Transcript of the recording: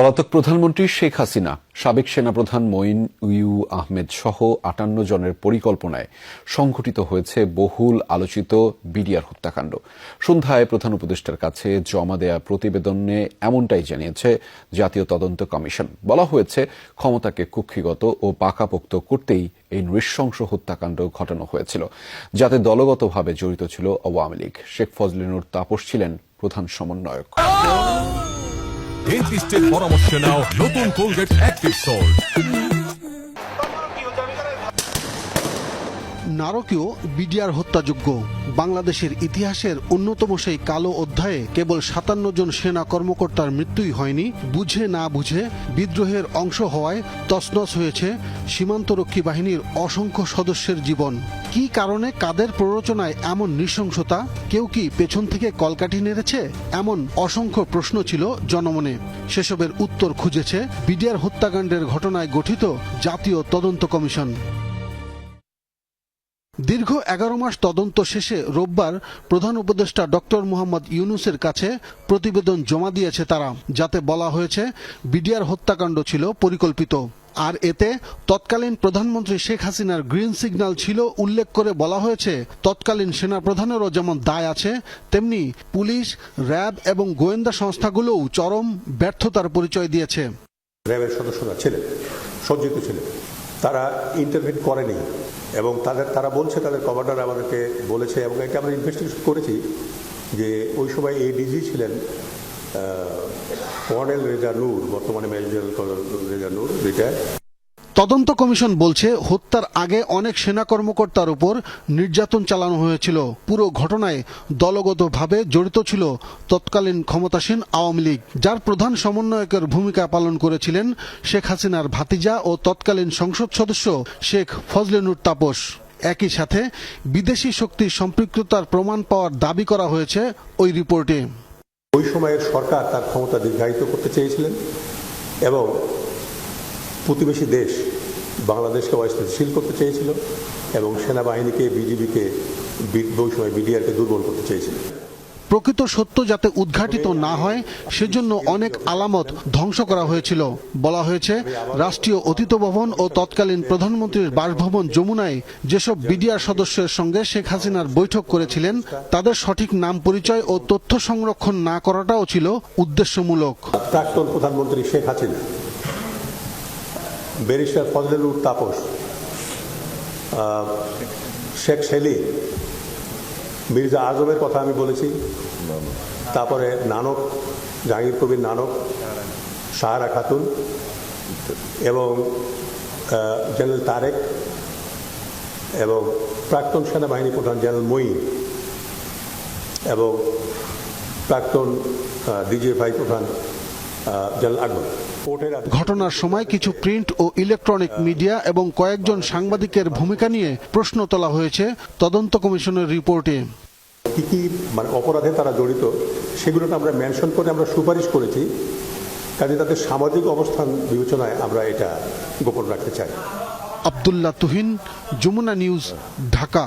পলাতক প্রধানমন্ত্রী শেখ হাসিনা, সাবেক সেনাপ্রধান মঈন ইউ আহমেদ সহ ৫৮ জনের পরিকল্পনায় সংঘটিত হয়েছে বহুল আলোচিত বিডিআর হত্যাকাণ্ড। সন্ধ্যায় প্রধান উপদেষ্টার কাছে জমা দেয়া প্রতিবেদনে এমনটাই জানিয়েছে জাতীয় তদন্ত কমিশন। বলা হয়েছে, ক্ষমতাকে কুক্ষিগত ও পাকাপোক্ত করতেই এই নৃশংস হত্যাকাণ্ড ঘটানো হয়েছিল, যাতে দলগতভাবে জড়িত ছিল আওয়ামী লীগ। শেখ ফজলে নূর তাপস ছিলেন প্রধান সমন্বয়ক। ডেন্টিস্টের পরামর্শ নাও নতুন কোলগেট অ্যাক্টিভ সল্ট। নারকীয় বিডিআর হত্যাযজ্ঞ বাংলাদেশের ইতিহাসের অন্যতম সেই কালো অধ্যায়ে কেবল ৫৭ জন সেনা কর্মকর্তার মৃত্যুই হয়নি, বুঝে না বুঝে বিদ্রোহের অংশ হওয়ায় তছনছ হয়েছে সীমান্তরক্ষী বাহিনীর অসংখ্য সদস্যের জীবন। কি কারণে, কাদের প্ররোচনায় এমন নৃশংসতা? কেউ কি পেছন থেকে কলকাঠি নেড়েছে? এমন অসংখ্য প্রশ্ন ছিল জনমনে। সেসবের উত্তর খুঁজেছে বিডিআর হত্যাকাণ্ডের ঘটনায় গঠিত জাতীয় তদন্ত কমিশন। দীর্ঘ ১১ মাস তদন্ত শেষে রোববার প্রধান উপদেষ্টা ডক্টর মোহাম্মদ ইউনূসের কাছে প্রতিবেদন জমা দিয়েছে তারা, যাতে বলা হয়েছে বিডিআর হত্যাকাণ্ড ছিল পরিকল্পিত। আর এতে তৎকালীন প্রধানমন্ত্রী শেখ হাসিনার গ্রিন সিগন্যাল ছিল উল্লেখ করে বলা হয়েছে, তৎকালীন সেনাপ্রধানেরও যেমন দায় আছে, তেমনি পুলিশ, র্যাব এবং গোয়েন্দা সংস্থাগুলোও চরম ব্যর্থতার পরিচয় দিয়েছে। র্যাবের সদস্যরা ছিলেন, সজ্জিত ছিলেন, তারা ইন্টারভিউ করেনি এবং তারা বলছে, তাদের কমান্ডার আমাদেরকে বলেছে, এবং এটা আমরা ইনভেস্টিগেশন করেছি যে ওই সময় এডিজি ছিলেন কর্নেল রেজা নূর, বর্তমানে মেজর জেনারেল কর্নেল রেজা নূর, রিটায়ার্ড। তদন্ত কমিশন বলছে, হত্যার আগে অনেক সেনা কর্মকর্তার উপর নির্যাতন চালানো হয়েছিল। পুরো ঘটনায় দলগতভাবে জড়িত ছিল তৎকালীন ক্ষমতাসীন আওয়ামী লীগ, যার প্রধান সমন্বয়কের ভূমিকা পালন করেছিলেন শেখ হাসিনার ভাতিজা ও তৎকালীন সংসদ সদস্য শেখ ফজলে নূর তাপস। একই সাথে বিদেশি শক্তির সম্পৃক্ততার প্রমাণ পাওয়ার দাবি করা হয়েছে ওই রিপোর্টে। ওই সময়ের সরকার তার ক্ষমতা দীর্ঘায়িত করতে চেয়েছিলেন এবং প্রতিবেশী দেশ বাংলাদেশকে অস্থিতিশীল করতে চেয়েছিল এবং সেনাবাহিনীকে, বিজিবিকে, ওই সময় বিডিআরকে দুর্বল করতে চেয়েছিল। প্রকৃত সত্য যাতে উদ্ঘাটিত না হয়, সেজন্য অনেক আলামত ধ্বংস করা হয়েছিল। বলা হয়েছে, রাষ্ট্রীয় অতীত ভবন ও তৎকালীন প্রধানমন্ত্রীর বাসভবন যমুনায় যেসব বিডিআর সদস্যের সঙ্গে শেখ হাসিনার বৈঠক করেছিলেন, তাদের সঠিক নাম পরিচয় ও তথ্য সংরক্ষণ না করাটাও ছিল উদ্দেশ্যমূলক। প্রাক্তন প্রধানমন্ত্রী শেখ হাসিনা, ব্যারিস্টার ফজলে নূর তাপস, শেখ সেলিম, মির্জা আজমের কথা আমি বলেছি, তারপরে নানক, জাহাঙ্গীর কবির নানক, সাহারা খাতুন এবং জেনারেল তারেক এবং প্রাক্তন সেনাবাহিনী প্রধান জেনারেল মঈন এবং প্রাক্তন ডিজিএফআই প্রধান জেনারেল আকবর। ঘটনার সময় কিছু প্রিন্ট ও ইলেকট্রনিক মিডিয়া এবং কয়েকজন সাংবাদিকের ভূমিকা নিয়ে প্রশ্ন তোলা হয়েছে তদন্ত কমিশনের রিপোর্টে। কি কি অপরাধে তারা জড়িত সেগুলোকে আমরা মেনশন করে আমরা সুপারিশ করেছি, কাজে তাদের সামাজিক অবস্থান বিবেচনায় আমরা এটা গোপন রাখতে চাই। আব্দুল্লাহ তুহিন, যমুনা নিউজ, ঢাকা।